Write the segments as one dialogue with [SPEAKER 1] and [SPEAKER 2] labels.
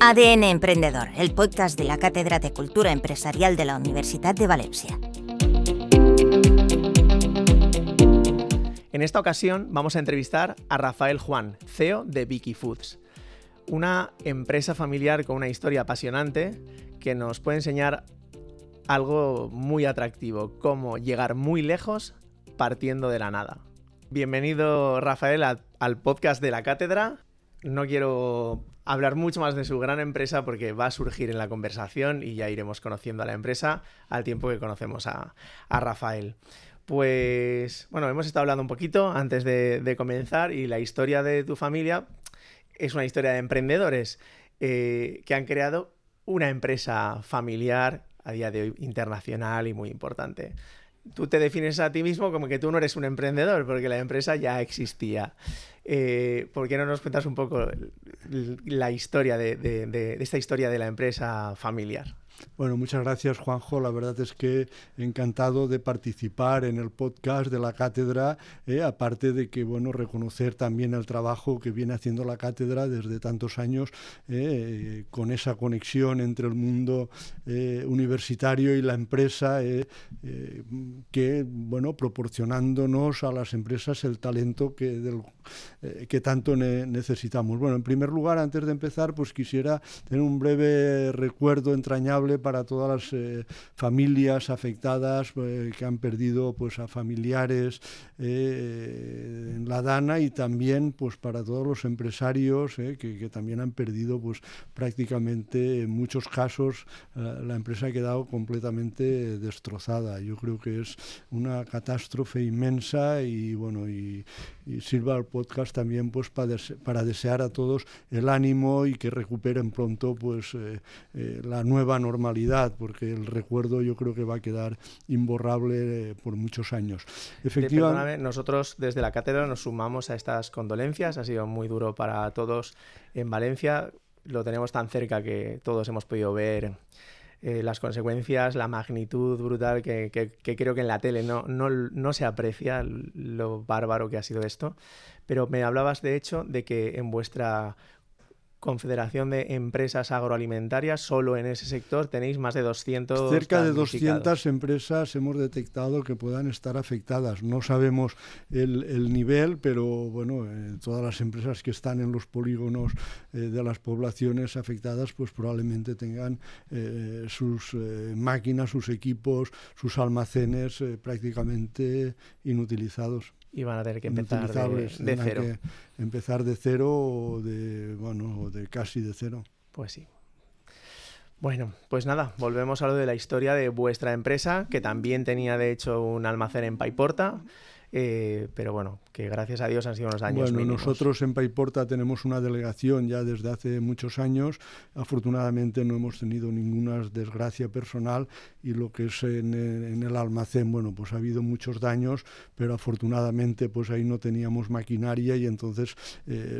[SPEAKER 1] ADN Emprendedor, el podcast de la Cátedra de Cultura Empresarial de la Universitat de Valencia.
[SPEAKER 2] En esta ocasión vamos a entrevistar a Rafael Juan, CEO de Vicky Foods, una empresa familiar con una historia apasionante que nos puede enseñar algo muy atractivo, cómo llegar muy lejos partiendo de la nada. Bienvenido, Rafael, al podcast de la Cátedra. No quiero hablar mucho más de su gran empresa porque va a surgir en la conversación y ya iremos conociendo a la empresa al tiempo que conocemos a Rafael. Pues bueno, hemos estado hablando un poquito antes de comenzar y la historia de tu familia es una historia de emprendedores que han creado una empresa familiar a día de hoy internacional y muy importante. Tú te defines a ti mismo como que tú no eres un emprendedor porque la empresa ya existía. ¿Por qué no nos cuentas un poco la historia de esta historia de la empresa familiar?
[SPEAKER 3] Bueno, muchas gracias, Juanjo. La verdad es que encantado de participar en el podcast de la Cátedra, aparte de que, bueno, reconocer también el trabajo que viene haciendo la Cátedra desde tantos años, con esa conexión entre el mundo universitario y la empresa, que, bueno, proporcionándonos a las empresas el talento que tanto necesitamos. Bueno, en primer lugar, antes de empezar, pues quisiera tener un breve recuerdo entrañable para todas las familias afectadas que han perdido pues a familiares en la Dana, y también pues para todos los empresarios que también han perdido pues prácticamente en muchos casos la empresa ha quedado completamente destrozada. Yo creo que es una catástrofe inmensa y bueno, y sirva el podcast también pues para desear a todos el ánimo y que recuperen pronto pues la nueva normalidad, porque el recuerdo yo creo que va a quedar imborrable por muchos años.
[SPEAKER 2] Efectivamente, perdóname, nosotros desde la Cátedra nos sumamos a estas condolencias. Ha sido muy duro para todos en Valencia. Lo tenemos tan cerca que todos hemos podido ver las consecuencias, la magnitud brutal que creo que en la tele no se aprecia lo bárbaro que ha sido esto. Pero me hablabas de hecho de que en vuestra Confederación de Empresas Agroalimentarias, solo en ese sector tenéis más de 200...
[SPEAKER 3] Cerca de 200 empresas hemos detectado que puedan estar afectadas. No sabemos el nivel, pero bueno, todas las empresas que están en los polígonos de las poblaciones afectadas, pues probablemente tengan sus máquinas, sus equipos, sus almacenes prácticamente inutilizados.
[SPEAKER 2] Y van a tener que empezar de cero.
[SPEAKER 3] Que empezar de cero o de casi de cero.
[SPEAKER 2] Pues sí. Bueno, pues nada, volvemos a lo de la historia de vuestra empresa, que también tenía de hecho un almacén en Paiporta. Pero bueno, que gracias a Dios han sido unos años mínimos.
[SPEAKER 3] Nosotros en Paiporta tenemos una delegación ya desde hace muchos años. Afortunadamente no hemos tenido ninguna desgracia personal, y lo que es en el almacén, bueno, pues ha habido muchos daños, pero afortunadamente pues ahí no teníamos maquinaria y entonces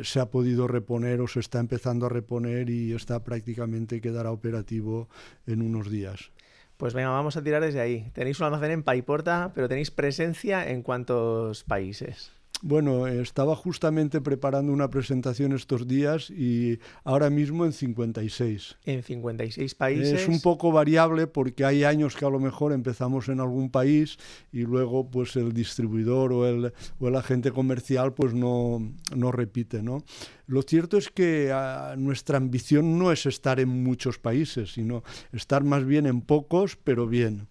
[SPEAKER 3] se ha podido reponer o se está empezando a reponer y está prácticamente quedará operativo en unos días.
[SPEAKER 2] Pues venga, vamos a tirar desde ahí. Tenéis un almacén en Paiporta, pero tenéis presencia en ¿cuántos países?
[SPEAKER 3] Bueno, estaba justamente preparando una presentación estos días y ahora mismo en 56.
[SPEAKER 2] En 56 países.
[SPEAKER 3] Es un poco variable porque hay años que a lo mejor empezamos en algún país y luego pues el distribuidor o el agente comercial pues no repite, ¿no? Lo cierto es que nuestra ambición no es estar en muchos países, sino estar más bien en pocos, pero bien.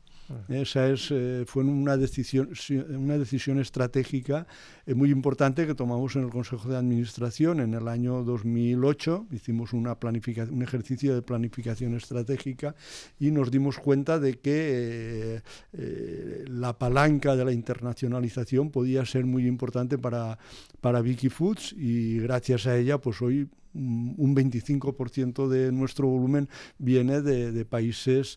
[SPEAKER 3] Esa fue una decisión estratégica muy importante que tomamos en el Consejo de Administración en el año 2008. Hicimos un ejercicio de planificación estratégica y nos dimos cuenta de que la palanca de la internacionalización podía ser muy importante para Vicky Foods, y gracias a ella pues hoy un 25% de nuestro volumen viene de países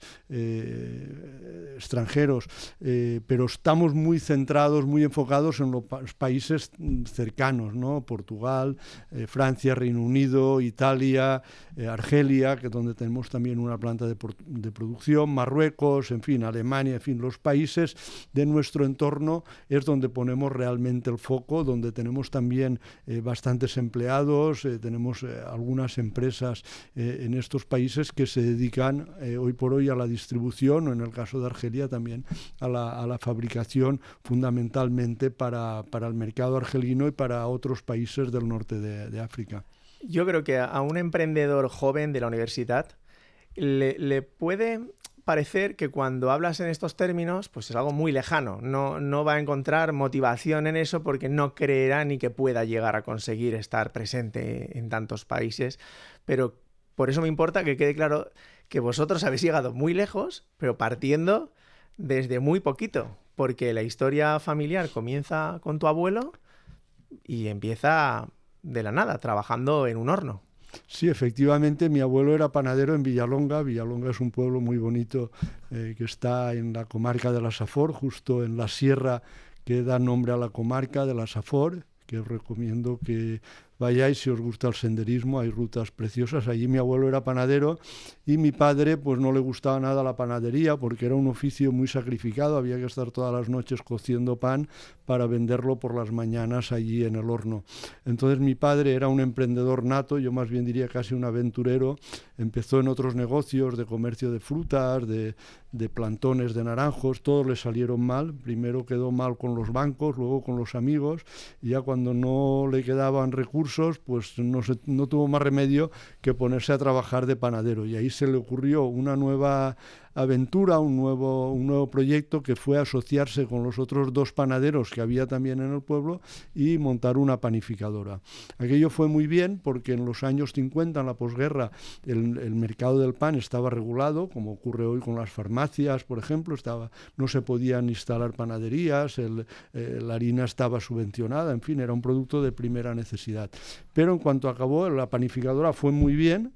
[SPEAKER 3] extranjeros, pero estamos muy centrados, muy enfocados en los países cercanos, ¿no? Portugal, Francia, Reino Unido, Italia, Argelia, que es donde tenemos también una planta de producción, Marruecos, en fin, Alemania, en fin, los países de nuestro entorno es donde ponemos realmente el foco, donde tenemos también bastantes empleados, tenemos algunas empresas en estos países que se dedican hoy por hoy a la distribución, o en el caso de Argelia también a la fabricación, fundamentalmente para el mercado argelino y para otros países del norte de África.
[SPEAKER 2] Yo creo que a un emprendedor joven de la universidad le puede parecer que cuando hablas en estos términos, pues es algo muy lejano. No va a encontrar motivación en eso porque no creerá ni que pueda llegar a conseguir estar presente en tantos países. Pero por eso me importa que quede claro que vosotros habéis llegado muy lejos, pero partiendo desde muy poquito, porque la historia familiar comienza con tu abuelo y empieza de la nada, trabajando en un horno.
[SPEAKER 3] Sí, efectivamente, mi abuelo era panadero en Villalonga. Villalonga es un pueblo muy bonito que está en la comarca de la Safor, justo en la sierra que da nombre a la comarca de la Safor, que os recomiendo que vayáis si os gusta el senderismo, hay rutas preciosas. Allí mi abuelo era panadero y mi padre pues no le gustaba nada la panadería porque era un oficio muy sacrificado, había que estar todas las noches cociendo pan para venderlo por las mañanas allí en el horno. Entonces mi padre era un emprendedor nato, yo más bien diría casi un aventurero, empezó en otros negocios de comercio de frutas, de plantones de naranjos, todos le salieron mal, primero quedó mal con los bancos, luego con los amigos, y ya cuando no le quedaban recursos, pues no tuvo más remedio que ponerse a trabajar de panadero, y ahí se le ocurrió una nueva aventura, un nuevo proyecto, que fue asociarse con los otros dos panaderos que había también en el pueblo y montar una panificadora. Aquello fue muy bien porque en los años 50, en la posguerra, el mercado del pan estaba regulado, como ocurre hoy con las farmacias, por ejemplo, no se podían instalar panaderías, la harina estaba subvencionada, en fin, era un producto de primera necesidad. Pero en cuanto acabó, la panificadora fue muy bien,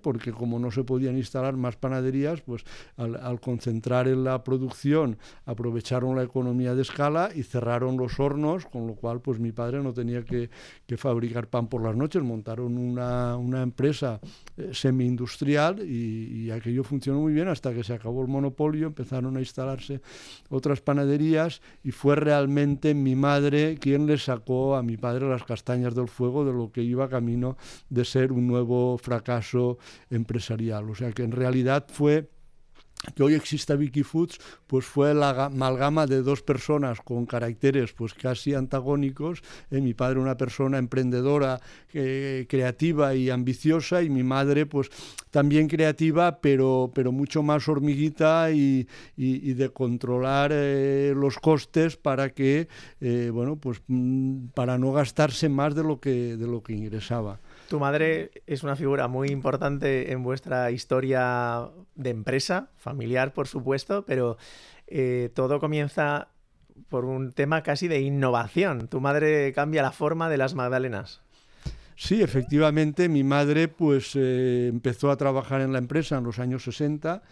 [SPEAKER 3] porque como no se podían instalar más panaderías, pues al concentrar en la producción aprovecharon la economía de escala y cerraron los hornos, con lo cual pues mi padre no tenía que fabricar pan por las noches, montaron una empresa semi-industrial y aquello funcionó muy bien hasta que se acabó el monopolio, empezaron a instalarse otras panaderías y fue realmente mi madre quien le sacó a mi padre las castañas del fuego de lo que iba camino de ser un nuevo fracaso empresarial. O sea que en realidad fue que hoy exista Vicky Foods, pues fue la amalgama de dos personas con caracteres pues casi antagónicos. Mi padre una persona emprendedora, creativa y ambiciosa, y mi madre pues también creativa, pero mucho más hormiguita y de controlar los costes para que para no gastarse más de lo que ingresaba.
[SPEAKER 2] Tu madre es una figura muy importante en vuestra historia de empresa, familiar por supuesto, pero todo comienza por un tema casi de innovación. Tu madre cambia la forma de las magdalenas.
[SPEAKER 3] Sí, efectivamente, mi madre pues empezó a trabajar en la empresa en los años 60,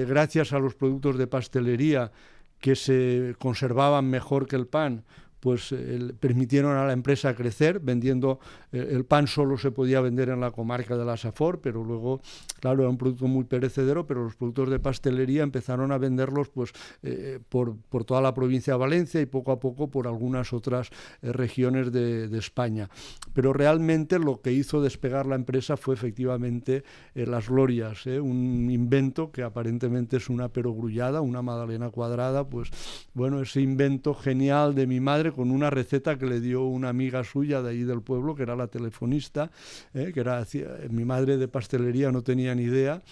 [SPEAKER 3] gracias a los productos de pastelería que se conservaban mejor que el pan, pues permitieron a la empresa crecer, vendiendo el pan solo se podía vender en la comarca de la Safor, pero luego, claro, era un producto muy perecedero, pero los productos de pastelería empezaron a venderlos pues por toda la provincia de Valencia y poco a poco por algunas otras regiones de España. Pero realmente lo que hizo despegar la empresa fue efectivamente las glorias, un invento que aparentemente es una perogrullada, una magdalena cuadrada, pues bueno, ese invento genial de mi madre con una receta que le dio una amiga suya de ahí del pueblo, que era la telefonista, mi madre de pastelería no tenía ni idea,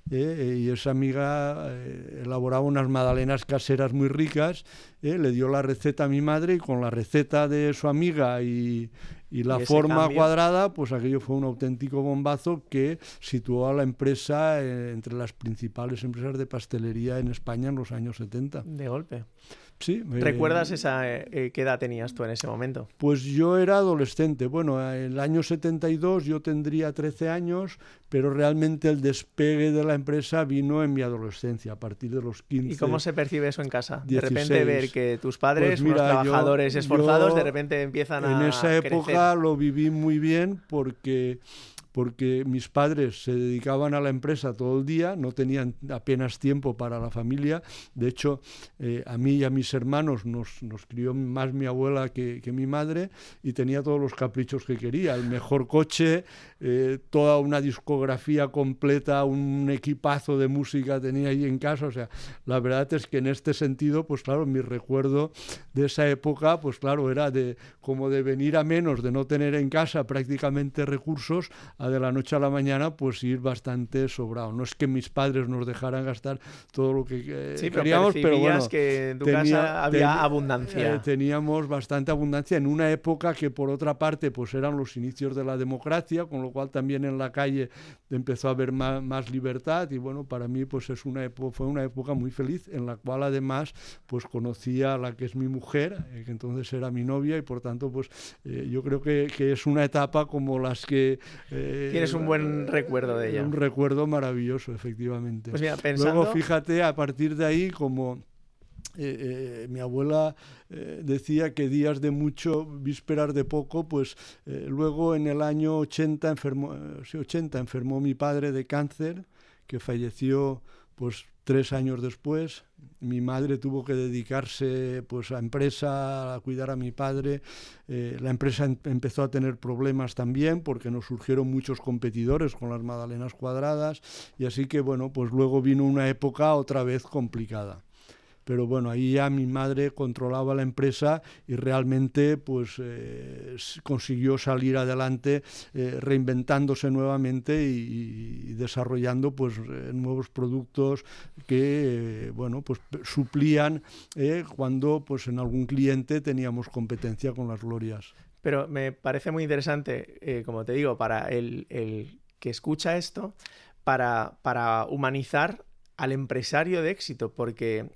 [SPEAKER 3] y esa amiga elaboraba unas magdalenas caseras muy ricas, le dio la receta a mi madre y con la receta de su amiga y la forma cuadrada, pues aquello fue un auténtico bombazo que situó a la empresa entre las principales empresas de pastelería en España en los años 70.
[SPEAKER 2] De golpe.
[SPEAKER 3] Sí.
[SPEAKER 2] ¿Recuerdas qué edad tenías tú en ese momento?
[SPEAKER 3] Pues yo era adolescente. Bueno, en el año 72 yo tendría 13 años, pero realmente el despegue de la empresa vino en mi adolescencia, a partir de los 15.
[SPEAKER 2] ¿Y cómo se percibe eso en casa?
[SPEAKER 3] 16.
[SPEAKER 2] De repente ver que tus padres,
[SPEAKER 3] Pues mira,
[SPEAKER 2] unos trabajadores esforzados,
[SPEAKER 3] yo
[SPEAKER 2] de repente empiezan a
[SPEAKER 3] en esa época
[SPEAKER 2] crecer.
[SPEAKER 3] lo viví muy bien porque mis padres se dedicaban a la empresa todo el día, no tenían apenas tiempo para la familia. De hecho, a mí y a mis hermanos nos crió más mi abuela que mi madre, y tenía todos los caprichos que quería: el mejor coche, toda una discografía completa, un equipazo de música tenía ahí en casa. O sea, la verdad es que en este sentido, pues claro, mi recuerdo de esa época, pues claro, era como de venir a menos, de no tener en casa prácticamente recursos, a de la noche a la mañana pues ir bastante sobrado. No es que mis padres nos dejaran gastar todo lo que queríamos, pero bueno,
[SPEAKER 2] que en tu casa había abundancia.
[SPEAKER 3] Teníamos bastante abundancia en una época que, por otra parte, pues eran los inicios de la democracia, con lo cual también en la calle empezó a haber más libertad, y bueno, para mí pues fue una época muy feliz, en la cual además pues conocí a la que es mi mujer, que entonces era mi novia, y por tanto pues yo creo que es una etapa como las que
[SPEAKER 2] tienes un buen recuerdo de ella.
[SPEAKER 3] Un recuerdo maravilloso, efectivamente.
[SPEAKER 2] Pues mira, pensando...
[SPEAKER 3] Luego, fíjate, a partir de ahí, como mi abuela decía que días de mucho, vísperas de poco, pues luego en el año 80 enfermó mi padre de cáncer, que falleció pues 3 años después. Mi madre tuvo que dedicarse pues a empresa, a cuidar a mi padre. La empresa empezó a tener problemas también, porque nos surgieron muchos competidores con las magdalenas cuadradas, y así que bueno, pues luego vino una época otra vez complicada. Pero bueno, ahí ya mi madre controlaba la empresa y realmente pues consiguió salir adelante, reinventándose nuevamente y desarrollando pues nuevos productos que bueno, pues suplían cuando pues en algún cliente teníamos competencia con las glorias.
[SPEAKER 2] Pero me parece muy interesante, como te digo, para el que escucha esto, para humanizar al empresario de éxito, porque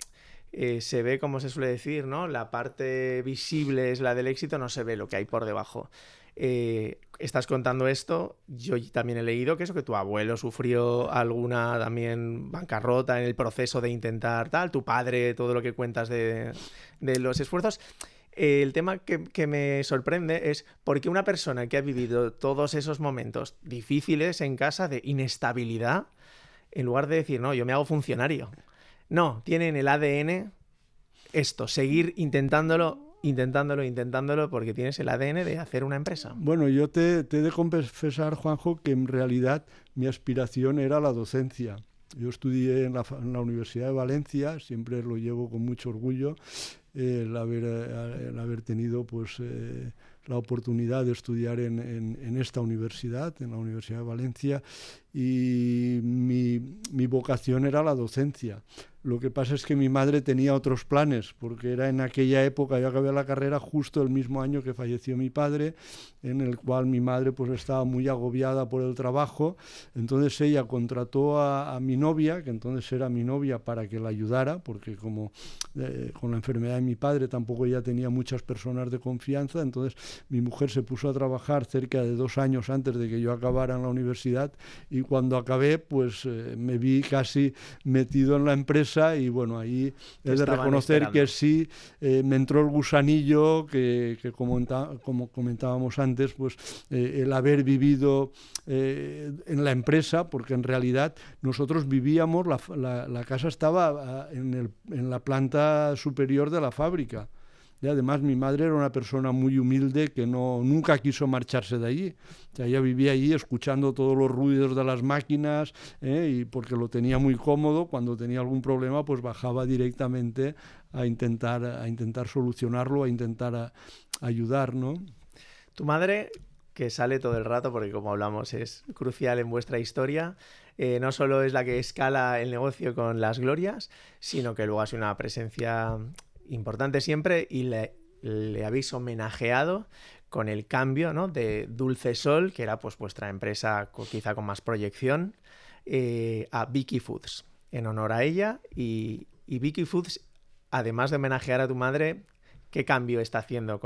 [SPEAKER 2] se ve, como se suele decir, ¿no? La parte visible es la del éxito, no se ve lo que hay por debajo. Estás contando esto, yo también he leído que tu abuelo sufrió alguna también bancarrota en el proceso de intentar tal, tu padre, todo lo que cuentas de los esfuerzos. El tema que me sorprende es por qué una persona que ha vivido todos esos momentos difíciles en casa de inestabilidad, en lugar de decir, no, yo me hago funcionario. No, tiene en el ADN esto, seguir intentándolo, porque tienes el ADN de hacer una empresa.
[SPEAKER 3] Bueno, yo te he de confesar, Juanjo, que en realidad mi aspiración era la docencia. Yo estudié en la Universidad de Valencia, siempre lo llevo con mucho orgullo, el haber tenido pues la oportunidad de estudiar en esta universidad, en la Universidad de Valencia, y mi vocación era la docencia. Lo que pasa es que mi madre tenía otros planes, porque era en aquella época, yo acabé la carrera justo el mismo año que falleció mi padre, en el cual mi madre pues estaba muy agobiada por el trabajo. Entonces ella contrató a mi novia, que entonces era mi novia, para que la ayudara, porque como con la enfermedad de mi padre tampoco ella tenía muchas personas de confianza. Entonces mi mujer se puso a trabajar cerca de 2 años antes de que yo acabara en la universidad, y cuando acabé pues me vi casi metido en la empresa, y bueno, ahí he de reconocer esperando. Que sí, me entró el gusanillo que como comentábamos antes, pues el haber vivido en la empresa, porque en realidad nosotros vivíamos, la casa estaba en la planta superior de la fábrica. Y además mi madre era una persona muy humilde que nunca quiso marcharse de allí. O sea, ella vivía allí escuchando todos los ruidos de las máquinas, y porque lo tenía muy cómodo. Cuando tenía algún problema pues bajaba directamente a intentar solucionarlo, a intentar ayudar, ¿no?
[SPEAKER 2] Tu madre, que sale todo el rato, porque como hablamos es crucial en vuestra historia, no solo es la que escala el negocio con las glorias, sino que luego ha sido una presencia importante siempre, y le habéis homenajeado con el cambio, ¿no?, de Dulce Sol, que era pues vuestra empresa quizá con más proyección, a Vicky Foods, en honor a ella. Y Vicky Foods además de homenajear a tu madre, ¿qué cambio está haciendo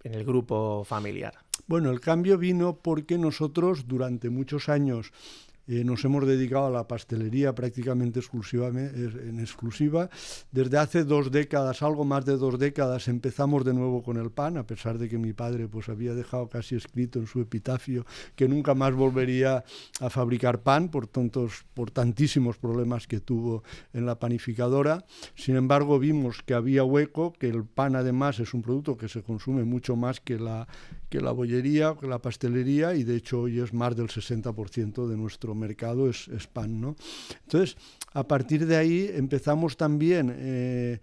[SPEAKER 2] en el grupo familiar?
[SPEAKER 3] Bueno, el cambio vino porque nosotros durante muchos años nos hemos dedicado a la pastelería prácticamente en exclusiva. Desde hace 2 décadas, algo más de 2 décadas, empezamos de nuevo con el pan, a pesar de que mi padre pues había dejado casi escrito en su epitafio que nunca más volvería a fabricar pan por tantísimos problemas que tuvo en la panificadora. Sin embargo, vimos que había hueco, que el pan además es un producto que se consume mucho más que la bollería, que la pastelería, y de hecho hoy es más del 60% de nuestro mercado es pan, ¿no? Entonces, a partir de ahí empezamos también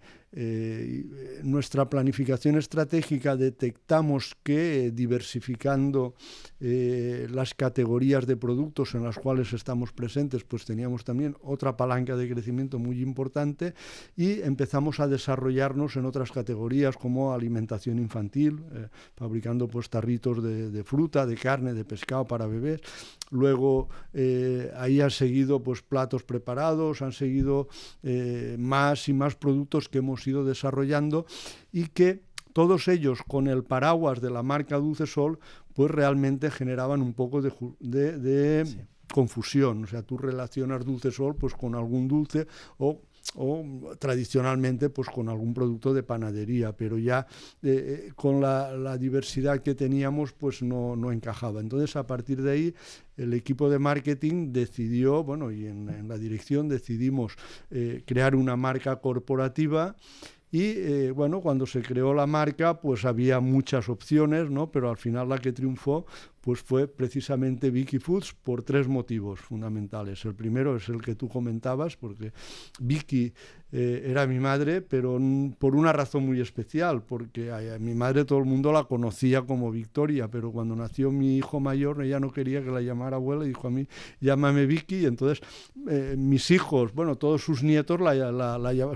[SPEAKER 3] nuestra planificación estratégica. Detectamos que diversificando las categorías de productos en las cuales estamos presentes, pues teníamos también otra palanca de crecimiento muy importante, y empezamos a desarrollarnos en otras categorías como alimentación infantil, fabricando pues tarritos de fruta, de carne, de pescado para bebés. Luego ahí han seguido pues platos preparados, han seguido más y más productos que hemos ido desarrollando, y que todos ellos con el paraguas de la marca Dulce Sol pues realmente generaban un poco de sí, confusión. O sea, tú relacionas Dulce Sol pues con algún dulce o tradicionalmente pues con algún producto de panadería, pero ya con la diversidad que teníamos pues no encajaba. Entonces, a partir de ahí, el equipo de marketing decidió, bueno, y en la dirección decidimos crear una marca corporativa. Y bueno, cuando se creó la marca, pues había muchas opciones, ¿no? Pero al final la que triunfó pues fue precisamente Vicky Foods por 3 motivos fundamentales. El primero es el que tú comentabas, porque Vicky era mi madre, pero por una razón muy especial, porque a mi madre todo el mundo la conocía como Victoria, pero cuando nació mi hijo mayor, ella no quería que la llamara abuela y dijo a mí, llámame Vicky, y entonces mis hijos, bueno, todos sus nietos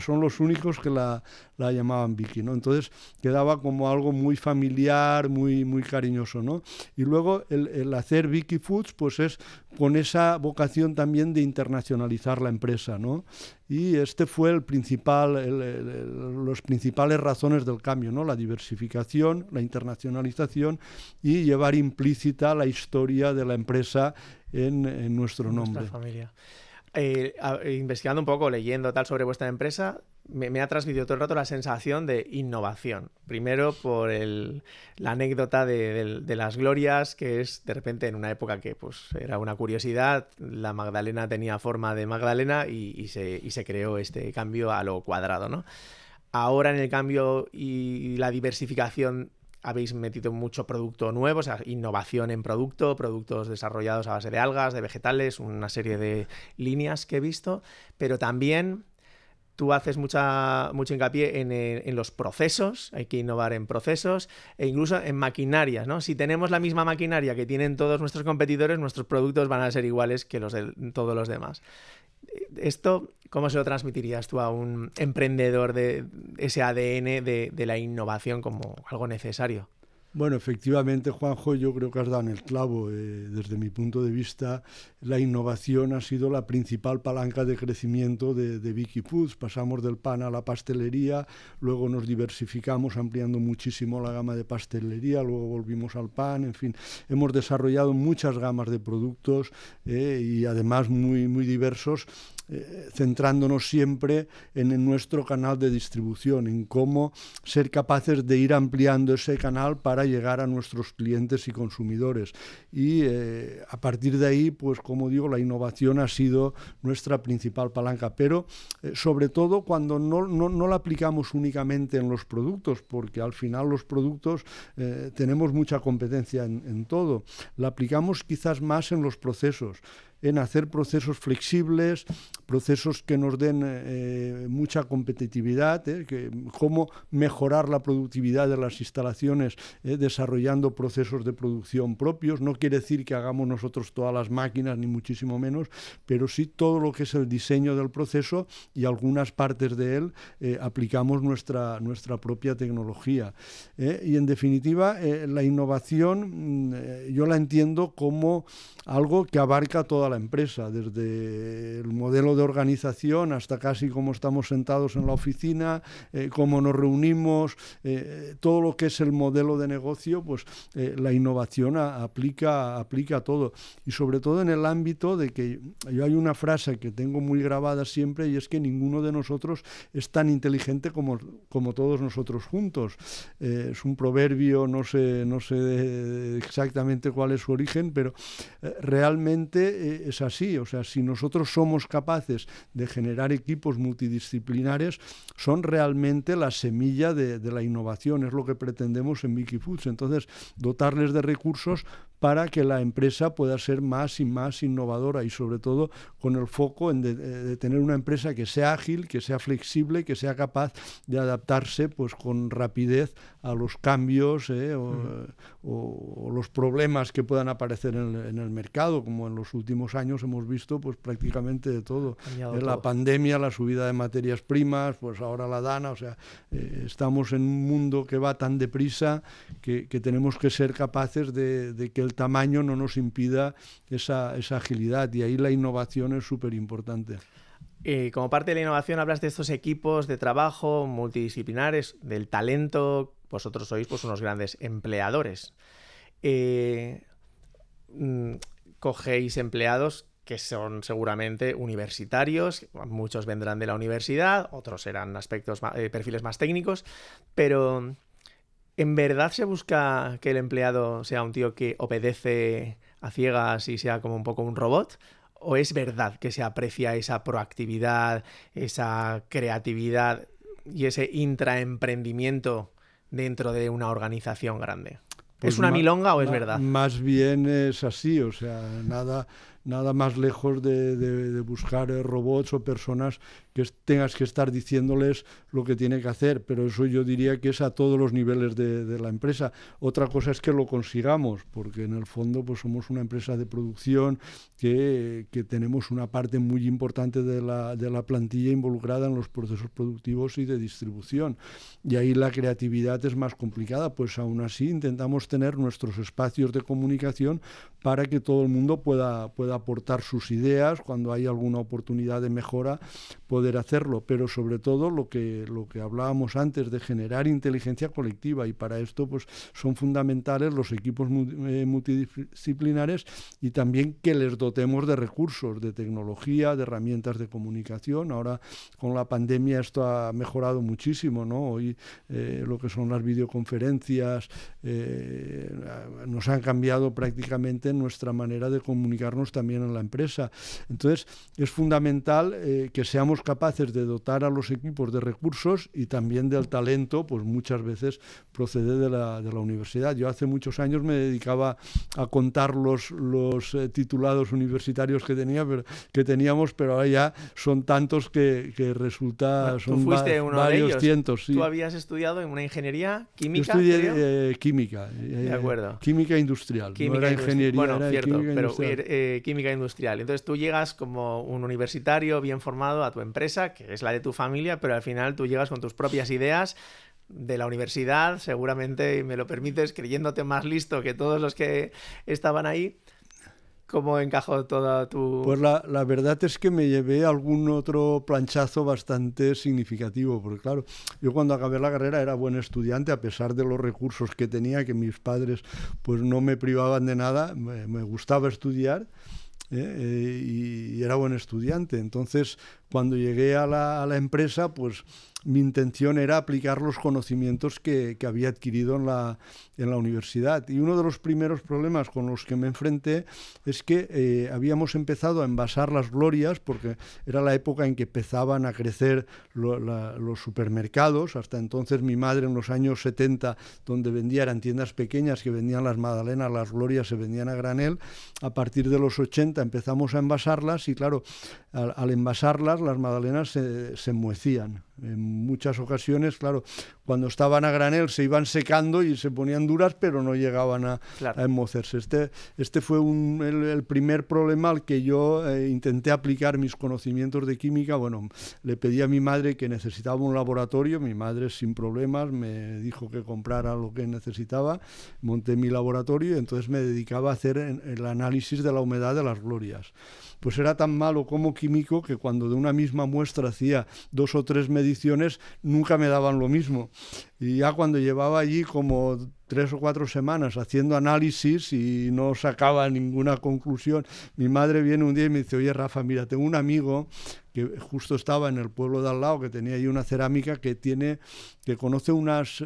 [SPEAKER 3] son los únicos que la llamaban Vicky, ¿no? Entonces quedaba como algo muy familiar, muy, muy cariñoso, ¿no? Y luego el hacer Vicky Foods pues es con esa vocación también de internacionalizar la empresa, ¿no? Y este fue los principales razones del cambio, ¿no? La diversificación, la internacionalización y llevar implícita la historia de la empresa en nuestro nombre.
[SPEAKER 2] Nuestra familia. Investigando un poco, leyendo tal sobre vuestra empresa, me ha transmitido todo el rato la sensación de innovación. Primero por la anécdota de las glorias, que es de repente en una época que pues era una curiosidad, la Magdalena tenía forma de Magdalena y se creó este cambio a lo cuadrado, ¿no? Ahora en el cambio y la diversificación habéis metido mucho producto nuevo, o sea, innovación en productos desarrollados a base de algas, de vegetales, una serie de líneas que he visto, pero también tú haces mucho hincapié en los procesos, hay que innovar en procesos e incluso en maquinarias, ¿no? Si tenemos la misma maquinaria que tienen todos nuestros competidores, nuestros productos van a ser iguales que los de todos los demás. ¿Esto cómo se lo transmitirías tú a un emprendedor de ese ADN de la innovación como algo necesario?
[SPEAKER 3] Bueno, efectivamente, Juanjo, yo creo que has dado en el clavo. Desde mi punto de vista, la innovación ha sido la principal palanca de crecimiento de Vicky Foods. Pasamos del pan a la pastelería, luego nos diversificamos ampliando muchísimo la gama de pastelería, luego volvimos al pan, en fin. Hemos desarrollado muchas gamas de productos y además muy, muy diversos, centrándonos siempre en nuestro canal de distribución, en cómo ser capaces de ir ampliando ese canal para llegar a nuestros clientes y consumidores. Y a partir de ahí, pues como digo, la innovación ha sido nuestra principal palanca, pero sobre todo cuando no la aplicamos únicamente en los productos, porque al final los productos tenemos mucha competencia en todo. La aplicamos quizás más en los procesos, en hacer procesos flexibles, procesos que nos den mucha competitividad, cómo mejorar la productividad de las instalaciones desarrollando procesos de producción propios. No quiere decir que hagamos nosotros todas las máquinas, ni muchísimo menos, pero sí todo lo que es el diseño del proceso, y algunas partes de él aplicamos nuestra propia tecnología. Y en definitiva, la innovación yo la entiendo como algo que abarca toda la la empresa, desde el modelo de organización hasta casi cómo estamos sentados en la oficina, cómo nos reunimos, todo lo que es el modelo de negocio, pues la innovación aplica a todo. Y sobre todo en el ámbito de que yo hay una frase que tengo muy grabada siempre, y es que ninguno de nosotros es tan inteligente como todos nosotros juntos. Es un proverbio, no sé exactamente cuál es su origen, pero realmente es así. O sea, si nosotros somos capaces de generar equipos multidisciplinares, son realmente la semilla de la innovación, es lo que pretendemos en Vicky Foods. Entonces, dotarles de recursos para que la empresa pueda ser más y más innovadora, y sobre todo con el foco en de tener una empresa que sea ágil, que sea flexible, que sea capaz de adaptarse pues con rapidez a los cambios o los problemas que puedan aparecer en el mercado, como en los últimos años hemos visto pues prácticamente de todo. La pandemia, la subida de materias primas, pues ahora la DANA, o sea, estamos en un mundo que va tan deprisa que tenemos que ser capaces de que el tamaño no nos impida esa agilidad, y ahí la innovación es súper importante.
[SPEAKER 2] Como parte de la innovación hablas de estos equipos de trabajo multidisciplinares, del talento. Vosotros sois pues unos grandes empleadores. Cogéis empleados que son seguramente universitarios, muchos vendrán de la universidad, otros serán perfiles más técnicos, pero ¿en verdad se busca que el empleado sea un tío que obedece a ciegas y sea como un poco un robot? ¿O es verdad que se aprecia esa proactividad, esa creatividad y ese intraemprendimiento dentro de una organización grande? Pues ¿es una milonga o es verdad?
[SPEAKER 3] Más bien es así, o sea, nada más lejos de buscar robots o personas que tengas que estar diciéndoles lo que tiene que hacer, pero eso yo diría que es a todos los niveles de la empresa. Otra cosa es que lo consigamos, porque en el fondo pues somos una empresa de producción que tenemos una parte muy importante de la plantilla involucrada en los procesos productivos y de distribución, y ahí la creatividad es más complicada. Pues aún así intentamos tener nuestros espacios de comunicación para que todo el mundo pueda aportar sus ideas, cuando hay alguna oportunidad de mejora poder hacerlo, pero sobre todo lo que hablábamos antes de generar inteligencia colectiva, y para esto pues son fundamentales los equipos multidisciplinares, y también que les dotemos de recursos, de tecnología, de herramientas de comunicación. Ahora con la pandemia esto ha mejorado muchísimo, ¿no? Hoy lo que son las videoconferencias nos han cambiado prácticamente nuestra manera de comunicarnos también en la empresa. Entonces es fundamental que seamos capaces de dotar a los equipos de recursos, y también del talento, pues muchas veces procede de la universidad. Yo hace muchos años me dedicaba a contar los titulados universitarios que teníamos, pero ahora ya son tantos que resulta,
[SPEAKER 2] bueno,
[SPEAKER 3] son
[SPEAKER 2] varios
[SPEAKER 3] cientos. Sí.
[SPEAKER 2] Tú habías estudiado en una ingeniería química.
[SPEAKER 3] Yo estudié química.
[SPEAKER 2] De acuerdo.
[SPEAKER 3] Química industrial. No era ingeniería,
[SPEAKER 2] bueno,
[SPEAKER 3] era
[SPEAKER 2] cierto,
[SPEAKER 3] química
[SPEAKER 2] pero
[SPEAKER 3] industrial.
[SPEAKER 2] Química industrial. Entonces tú llegas como un universitario bien formado a tu empresa, que es la de tu familia, pero al final tú llegas con tus propias ideas de la universidad, seguramente, me lo permites, creyéndote más listo que todos los que estaban ahí. ¿Cómo encajó toda tu...?
[SPEAKER 3] Pues la verdad es que me llevé algún otro planchazo bastante significativo, porque claro, yo cuando acabé la carrera era buen estudiante, a pesar de los recursos que tenía, que mis padres pues no me privaban de nada, me gustaba estudiar. Y era buen estudiante. Entonces, cuando llegué a la empresa, pues mi intención era aplicar los conocimientos que había adquirido en la universidad. Y uno de los primeros problemas con los que me enfrenté es que habíamos empezado a envasar las glorias, porque era la época en que empezaban a crecer los supermercados. Hasta entonces mi madre, en los años 70, donde vendía, eran tiendas pequeñas que vendían las magdalenas, las glorias se vendían a granel. A partir de los 80 empezamos a envasarlas, y claro, al envasarlas las magdalenas se enmohecían. En muchas ocasiones, claro, cuando estaban a granel se iban secando y se ponían duras, pero no llegaban a enmocerse. Este fue el primer problema al que yo intenté aplicar mis conocimientos de química. Bueno, le pedí a mi madre que necesitaba un laboratorio, mi madre sin problemas me dijo que comprara lo que necesitaba, monté mi laboratorio y entonces me dedicaba a hacer el análisis de la humedad de las glorias. Pues era tan malo como químico que cuando de una misma muestra hacía 2 o 3 mediciones nunca me daban lo mismo. Y ya cuando llevaba allí como 3 o 4 semanas haciendo análisis y no sacaba ninguna conclusión, mi madre viene un día y me dice: oye, Rafa, mira, tengo un amigo que justo estaba en el pueblo de al lado, que tenía ahí una cerámica que conoce unas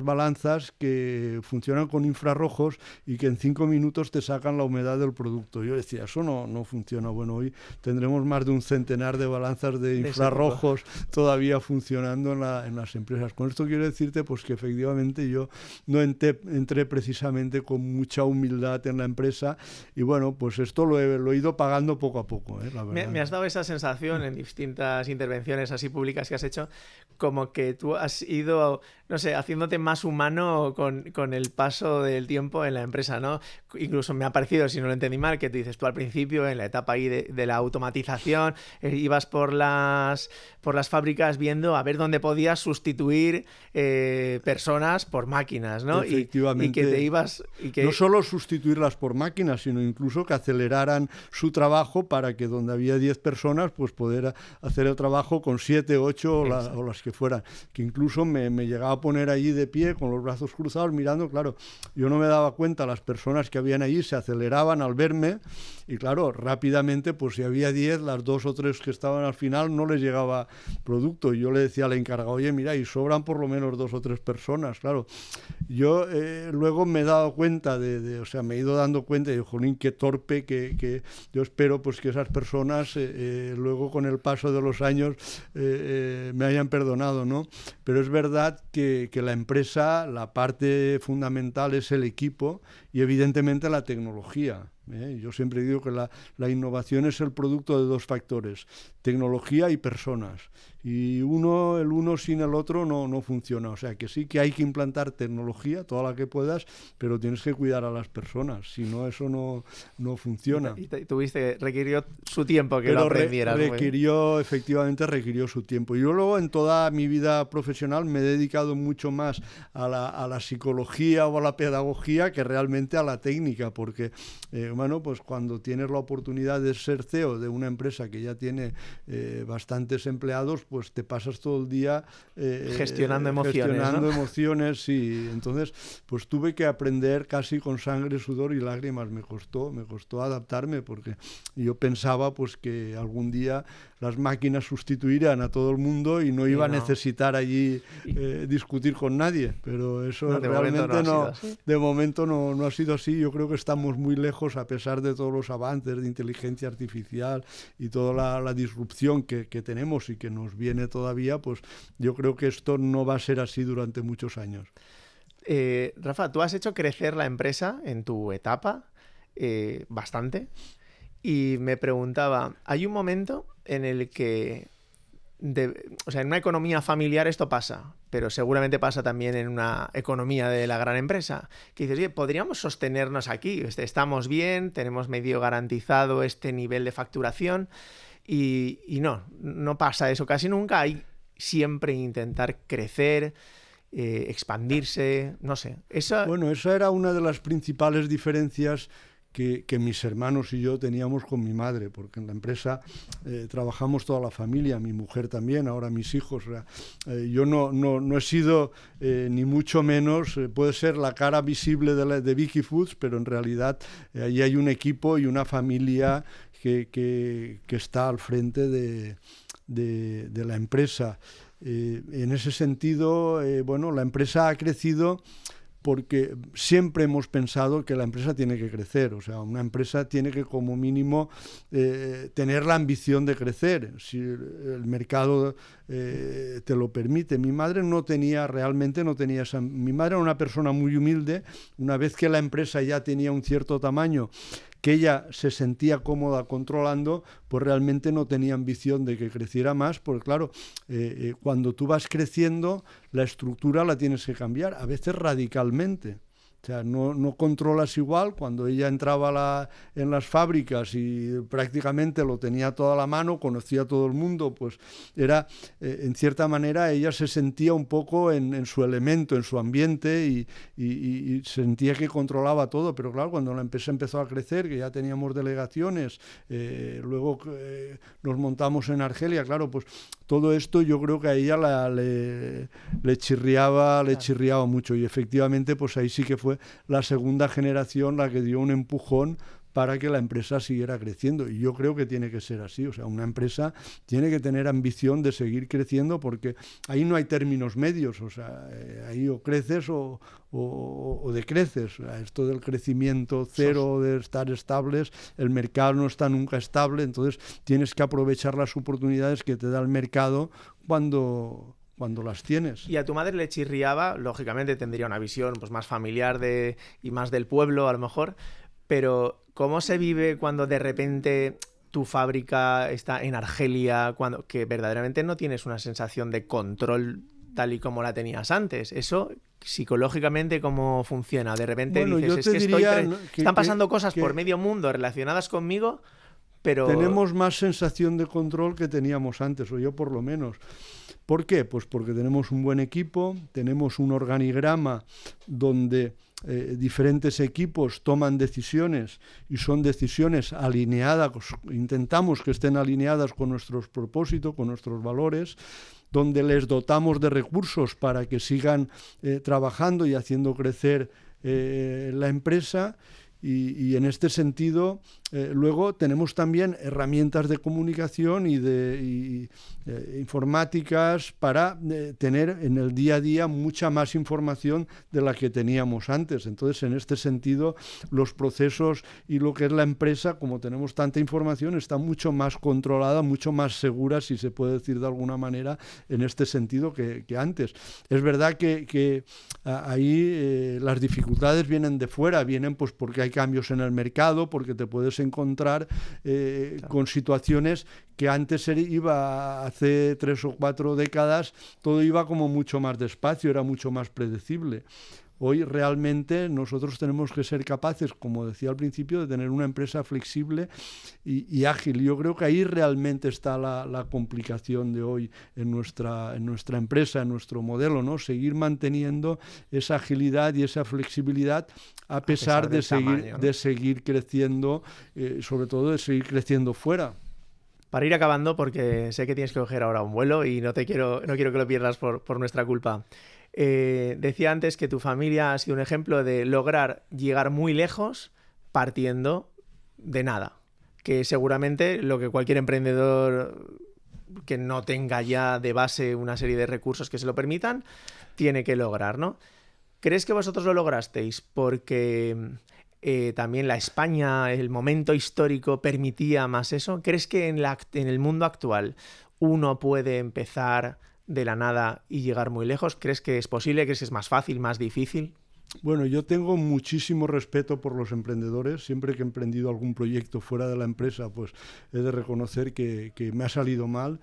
[SPEAKER 3] balanzas que funcionan con infrarrojos y que en 5 minutos te sacan la humedad del producto. Yo decía, eso no funciona. Bueno, hoy tendremos más de un centenar de balanzas de infrarrojos todavía funcionando en las empresas. Con esto quiero decirte pues que efectivamente yo no entré precisamente con mucha humildad en la empresa y bueno, pues esto lo he ido pagando poco a poco, la verdad.
[SPEAKER 2] Me has dado esa sensación en distintas intervenciones así públicas que has hecho, como que tú has ido, no sé, haciéndote más humano con el paso del tiempo en la empresa, ¿no? Incluso me ha parecido, si no lo entendí mal, que te dices tú al principio, en la etapa ahí de la automatización, ibas por las fábricas viendo a ver dónde podías sustituir personas por máquinas, ¿no?
[SPEAKER 3] Efectivamente.
[SPEAKER 2] Y que te ibas...
[SPEAKER 3] No solo sustituirlas por máquinas, sino incluso que aceleraran su trabajo para que donde había 10 personas, pues poder hacer el trabajo con 7, 8 o las que fueran. Que incluso me llegaba a poner allí de pie con los brazos cruzados mirando, claro, yo no me daba cuenta, las personas que habían allí se aceleraban al verme y claro, rápidamente, pues si había 10, las 2 o 3 que estaban al final no les llegaba producto. Y yo le decía al encargado, oye, mira, y sobran por lo menos 2 o 3 personas, claro. Yo luego me he dado cuenta o sea, me he ido dando cuenta y digo, jolín, qué torpe, que yo espero pues que esas personas luego con el paso de los años me hayan perdonado, ¿no? Pero es verdad que la empresa, la parte fundamental es el equipo y evidentemente la tecnología. Yo siempre digo que la innovación es el producto de 2 factores, tecnología y personas. Y el uno sin el otro no funciona. O sea que sí que hay que implantar tecnología, toda la que puedas, pero tienes que cuidar a las personas. Si no, eso no funciona.
[SPEAKER 2] Y requirió su tiempo que lo aprendieras.
[SPEAKER 3] Efectivamente requirió su tiempo. Yo luego en toda mi vida profesional me he dedicado mucho más a la psicología o a la pedagogía que realmente a la técnica, porque bueno, pues cuando tienes la oportunidad de ser CEO de una empresa que ya tiene bastantes empleados, pues te pasas todo el día
[SPEAKER 2] gestionando emociones.
[SPEAKER 3] Gestionando emociones, y entonces pues tuve que aprender casi con sangre, sudor y lágrimas. Me costó adaptarme, porque yo pensaba pues que algún día las máquinas sustituirían a todo el mundo y no iba a necesitar allí discutir con nadie, pero eso realmente de momento no ha sido así. Yo creo que estamos muy lejos, a pesar de todos los avances de inteligencia artificial y toda la disrupción que tenemos y que nos viene todavía, pues yo creo que esto no va a ser así durante muchos años.
[SPEAKER 2] Rafa, tú has hecho crecer la empresa en tu etapa bastante, y me preguntaba, hay un momento en el que, o sea, en una economía familiar esto pasa, pero seguramente pasa también en una economía de la gran empresa, que dices, oye, podríamos sostenernos aquí, estamos bien, tenemos medio garantizado este nivel de facturación, y no pasa eso casi nunca. Hay siempre intentar crecer, expandirse, no sé.
[SPEAKER 3] Bueno, esa era una de las principales diferencias que mis hermanos y yo teníamos con mi madre, porque en la empresa trabajamos toda la familia, mi mujer también, ahora mis hijos. O sea, yo no he sido ni mucho menos, puede ser la cara visible de Vicky Foods, pero en realidad ahí hay un equipo y una familia que está al frente de la empresa. En ese sentido, bueno, la empresa ha crecido porque siempre hemos pensado que la empresa tiene que crecer. O sea, una empresa tiene que, como mínimo, tener la ambición de crecer, si el mercado te lo permite. Mi madre no tenía esa... Mi madre era una persona muy humilde. Una vez que la empresa ya tenía un cierto tamaño, que ella se sentía cómoda controlando, pues realmente no tenía ambición de que creciera más, porque claro, cuando tú vas creciendo, la estructura la tienes que cambiar, a veces radicalmente. O sea, no controlas igual. Cuando ella entraba en las fábricas y prácticamente lo tenía toda a la mano, conocía a todo el mundo, pues era, en cierta manera, ella se sentía un poco en su elemento, en su ambiente y sentía que controlaba todo. Pero claro, cuando la empresa empezó a crecer, que ya teníamos delegaciones, luego nos montamos en Argelia, claro, pues todo esto yo creo que a ella le chirriaba mucho, y efectivamente pues ahí sí que fue la segunda generación la que dio un empujón para que la empresa siguiera creciendo. Y yo creo que tiene que ser así. O sea, una empresa tiene que tener ambición de seguir creciendo, porque ahí no hay términos medios. O sea, ahí o creces o decreces. O sea, esto del crecimiento cero, de estar estables, el mercado no está nunca estable, entonces tienes que aprovechar las oportunidades que te da el mercado cuando las tienes.
[SPEAKER 2] Y a tu madre le chirriaba, lógicamente tendría una visión pues más familiar y más del pueblo a lo mejor, pero ¿cómo se vive cuando de repente tu fábrica está en Argelia, que verdaderamente no tienes una sensación de control tal y como la tenías antes? Eso psicológicamente, ¿cómo funciona? De repente dices, están pasando cosas por medio mundo relacionadas conmigo, pero
[SPEAKER 3] tenemos más sensación de control que teníamos antes, o yo por lo menos. ¿Por qué? Pues porque tenemos un buen equipo, tenemos un organigrama donde diferentes equipos toman decisiones y son decisiones alineadas, intentamos que estén alineadas con nuestros propósitos, con nuestros valores, donde les dotamos de recursos para que sigan trabajando y haciendo crecer la empresa. Y en este sentido, luego tenemos también herramientas de comunicación y informáticas para tener en el día a día mucha más información de la que teníamos antes. Entonces, en este sentido, los procesos y lo que es la empresa, como tenemos tanta información, está mucho más controlada, mucho más segura, si se puede decir de alguna manera, en este sentido que antes. Es verdad que ahí las dificultades vienen de fuera, vienen pues porque hay cambios en el mercado, porque te puedes encontrar con situaciones que antes hace 3 o 4 décadas, todo iba como mucho más despacio, era mucho más predecible. Hoy realmente nosotros tenemos que ser capaces, como decía al principio, de tener una empresa flexible y ágil. Yo creo que ahí realmente está la complicación de hoy en nuestra empresa, en nuestro modelo, ¿no? Seguir manteniendo esa agilidad y esa flexibilidad a pesar de seguir creciendo, sobre todo de seguir creciendo fuera.
[SPEAKER 2] Para ir acabando, porque sé que tienes que coger ahora un vuelo y no quiero que lo pierdas por nuestra culpa. Decía antes que tu familia ha sido un ejemplo de lograr llegar muy lejos partiendo de nada, que seguramente lo que cualquier emprendedor que no tenga ya de base una serie de recursos que se lo permitan tiene que lograr, ¿no? ¿Crees que vosotros lo lograsteis porque también la España, el momento histórico permitía más eso? ¿Crees que en el mundo actual uno puede empezar de la nada y llegar muy lejos? ¿Crees que es posible? ¿Crees que es más fácil, más difícil?
[SPEAKER 3] Bueno, yo tengo muchísimo respeto por los emprendedores. Siempre que he emprendido algún proyecto fuera de la empresa, pues he de reconocer que me ha salido mal.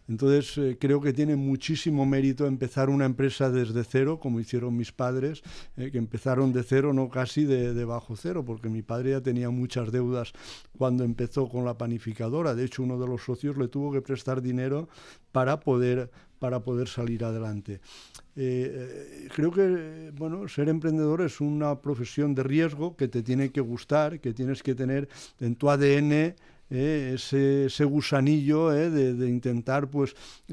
[SPEAKER 3] Entonces creo que tiene muchísimo mérito empezar una empresa desde cero, como hicieron mis padres, que empezaron de cero, no casi de bajo cero, porque mi padre ya tenía muchas deudas cuando empezó con la panificadora. De hecho, uno de los socios le tuvo que prestar dinero para poder salir adelante. Creo que ser emprendedor es una profesión de riesgo que te tiene que gustar, que tienes que tener en tu ADN ese gusanillo de intentar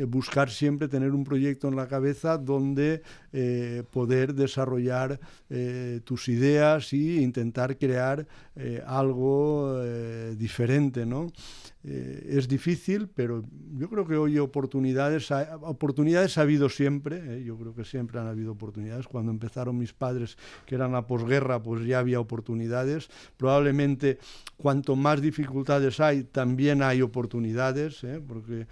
[SPEAKER 3] buscar siempre tener un proyecto en la cabeza donde poder desarrollar tus ideas e intentar crear algo diferente, ¿no? Es difícil, pero yo creo que hoy oportunidades ha habido siempre, yo creo que siempre han habido oportunidades. Cuando empezaron mis padres, que eran la posguerra, pues ya había oportunidades. Probablemente cuanto más dificultades hay, también hay oportunidades, porque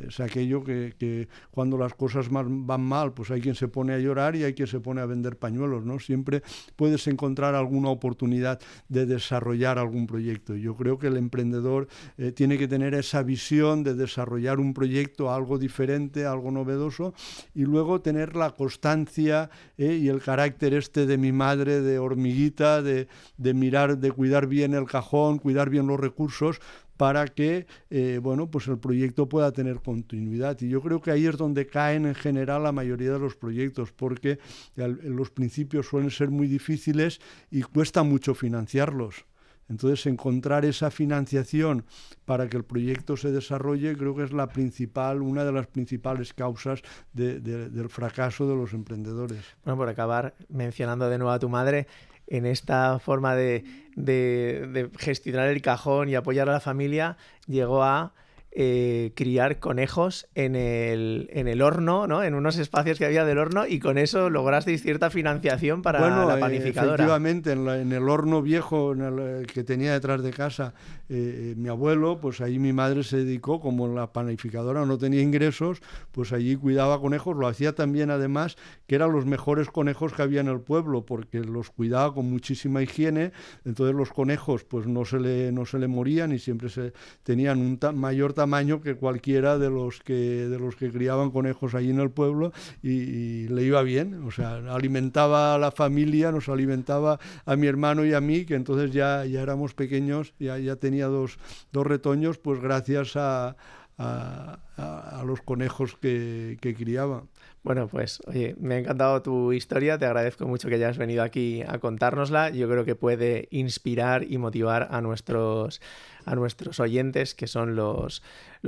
[SPEAKER 3] es aquello que cuando las cosas van mal, pues hay quien se pone a llorar y hay quien se pone a vender pañuelos, ¿no? Siempre puedes encontrar alguna oportunidad de desarrollar algún proyecto. Yo creo que el emprendedor tiene que tener esa visión de desarrollar un proyecto, algo diferente, algo novedoso, y luego tener la constancia y el carácter de mi madre, de hormiguita, de mirar, de cuidar bien el cajón, cuidar bien los recursos, para que pues el proyecto pueda tener continuidad. Y yo creo que ahí es donde caen en general la mayoría de los proyectos, porque los principios suelen ser muy difíciles y cuesta mucho financiarlos. Entonces, encontrar esa financiación para que el proyecto se desarrolle creo que es una de las principales causas del fracaso de los emprendedores.
[SPEAKER 2] Bueno, por acabar mencionando de nuevo a tu madre, en esta forma de gestionar el cajón y apoyar a la familia, llegó a criar conejos en el horno, ¿no? En unos espacios que había del horno, y con eso lograsteis cierta financiación para la panificadora.
[SPEAKER 3] Efectivamente, en el horno viejo que tenía detrás de casa mi abuelo, pues ahí mi madre se dedicó, como la panificadora no tenía ingresos, pues allí cuidaba conejos. Lo hacía también, además, que eran los mejores conejos que había en el pueblo, porque los cuidaba con muchísima higiene. Entonces los conejos pues no se le morían y siempre tenían un mayor tamaño que cualquiera de los que criaban conejos allí en el pueblo, y le iba bien. O sea, alimentaba a la familia, nos alimentaba a mi hermano y a mí, que entonces ya éramos pequeños, ya tenía dos retoños, pues gracias a los conejos que criaba.
[SPEAKER 2] Bueno, pues oye, me ha encantado tu historia, te agradezco mucho que hayas venido aquí a contárnosla. Yo creo que puede inspirar y motivar a nuestros oyentes, que son los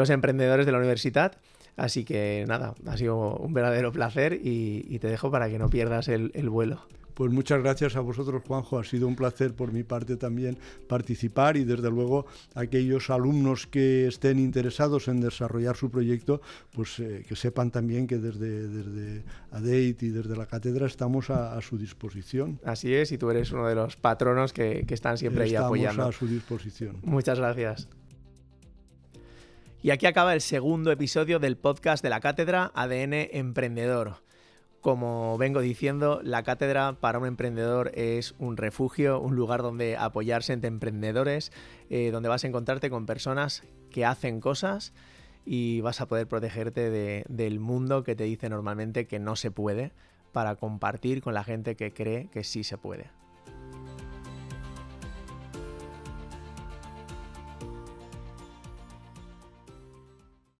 [SPEAKER 2] emprendedores de la universidad. Así que nada, ha sido un verdadero placer y te dejo para que no pierdas el vuelo.
[SPEAKER 3] Pues muchas gracias a vosotros, Juanjo. Ha sido un placer por mi parte también participar, y desde luego aquellos alumnos que estén interesados en desarrollar su proyecto, pues que sepan también que desde ADEIT y desde la cátedra estamos a su disposición.
[SPEAKER 2] Así es, y tú eres uno de los patronos que están siempre ahí apoyando.
[SPEAKER 3] Estamos a su disposición.
[SPEAKER 2] Muchas gracias. Y aquí acaba el segundo episodio del podcast de la cátedra ADN Emprendedor. Como vengo diciendo, la cátedra para un emprendedor es un refugio, un lugar donde apoyarse entre emprendedores, donde vas a encontrarte con personas que hacen cosas y vas a poder protegerte del mundo que te dice normalmente que no se puede, para compartir con la gente que cree que sí se puede.